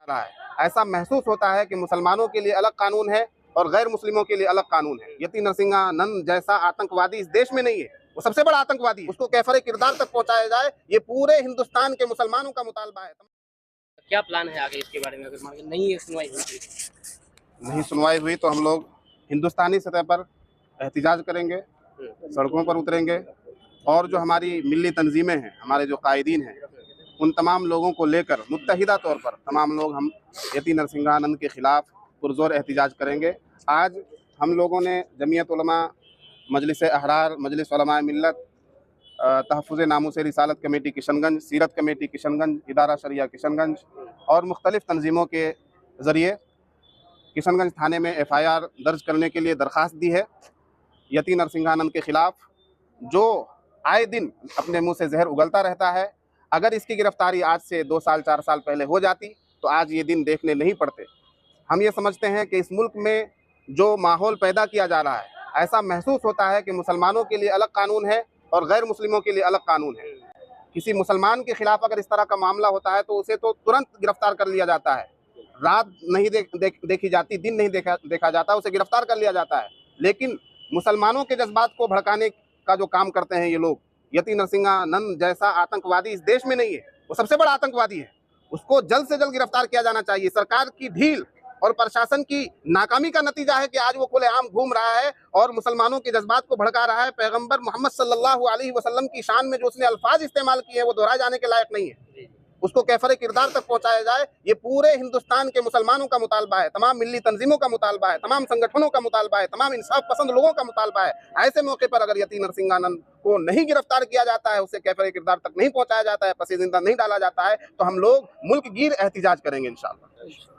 रहा है। ऐसा महसूस होता है कि मुसलमानों के लिए अलग कानून है और गैर मुस्लिमों के लिए अलग कानून है। यति नरसिंहानंद जैसा आतंकवादी इस देश में नहीं है, वो सबसे बड़ा आतंकवादी है। उसको कैफरे किरदार तक पहुंचाया जाए, ये पूरे हिंदुस्तान के मुसलमानों का मुतालबा है। क्या प्लान है आगे इसके बारे में, अगर मान के नहीं सुनवाई हुई? नहीं सुनवाई हुई तो हम लोग हिंदुस्तानी सतह पर एहतिजाज करेंगे, सड़कों पर उतरेंगे और जो हमारी मिल्ली तंजीमें हैं, हमारे जो कायदीन हैं, उन तमाम लोगों को लेकर मुत्तहिदा तौर पर तमाम लोग हम यति नरसिंहानंद के खिलाफ पुरजोर एहतिजाज करेंगे। आज हम लोगों ने जमीयत उलमा, मजलिस अहरार, मजलिस उलमा मिल्लत, तहफ़्फ़ुज़ नामूस रिसालत कमेटी किशनगंज, सीरत कमेटी किशनगंज, इदारा शरिया किशनगंज और मुख्तलिफ़ तंजीमों के ज़रिए किशनगंज थाने में FIR दर्ज करने के लिए दरख्वास्त दी है यति नरसिंहानंद के खिलाफ, जो आए दिन अपने मुंह से जहर उगलता रहता है। अगर इसकी गिरफ्तारी आज से 2 साल 4 साल पहले हो जाती तो आज ये दिन देखने नहीं पड़ते। हम ये समझते हैं कि इस मुल्क में जो माहौल पैदा किया जा रहा है, ऐसा महसूस होता है कि मुसलमानों के लिए अलग कानून है और गैर मुस्लिमों के लिए अलग कानून है। किसी मुसलमान के खिलाफ अगर इस तरह का मामला होता है तो उसे तो तुरंत गिरफ्तार कर लिया जाता है, रात नहीं देखी जाती, दिन नहीं देखा जाता, उसे गिरफ्तार कर लिया जाता है। लेकिन मुसलमानों के जज्बात को भड़काने का जो काम करते हैं ये लोग, यति नरसिंहानंद जैसा आतंकवादी इस देश में नहीं है, वो सबसे बड़ा आतंकवादी है। उसको जल्द से जल्द गिरफ्तार किया जाना चाहिए। सरकार की ढील और प्रशासन की नाकामी का नतीजा है कि आज वो खुलेआम घूम रहा है और मुसलमानों के जज्बात को भड़का रहा है। पैगंबर मोहम्मद सल्लल्लाहु अलैहि वसल्लम की शान में जो उसने अल्फाज इस्तेमाल किए हैं वो दोहराए जाने के लायक नहीं है। उसको कैफरे किरदार तक पहुंचाया जाए, ये पूरे हिंदुस्तान के मुसलमानों का मुतालबा है, तमाम मिल्ली तंजीमों का मुतालबा है, तमाम संगठनों का मुतालबा है, तमाम इंसाफ पसंद लोगों का मुतालबा है। ऐसे मौके पर अगर यति नरसिंहानंद को नहीं गिरफ्तार किया जाता है, उसे कैफरे किरदार तक नहीं पहुंचाया जाता है, पसी जिंदा नहीं डाला जाता है, तो हम लोग मुल्क गिर एहतिजाज करेंगे इंशाअल्लाह।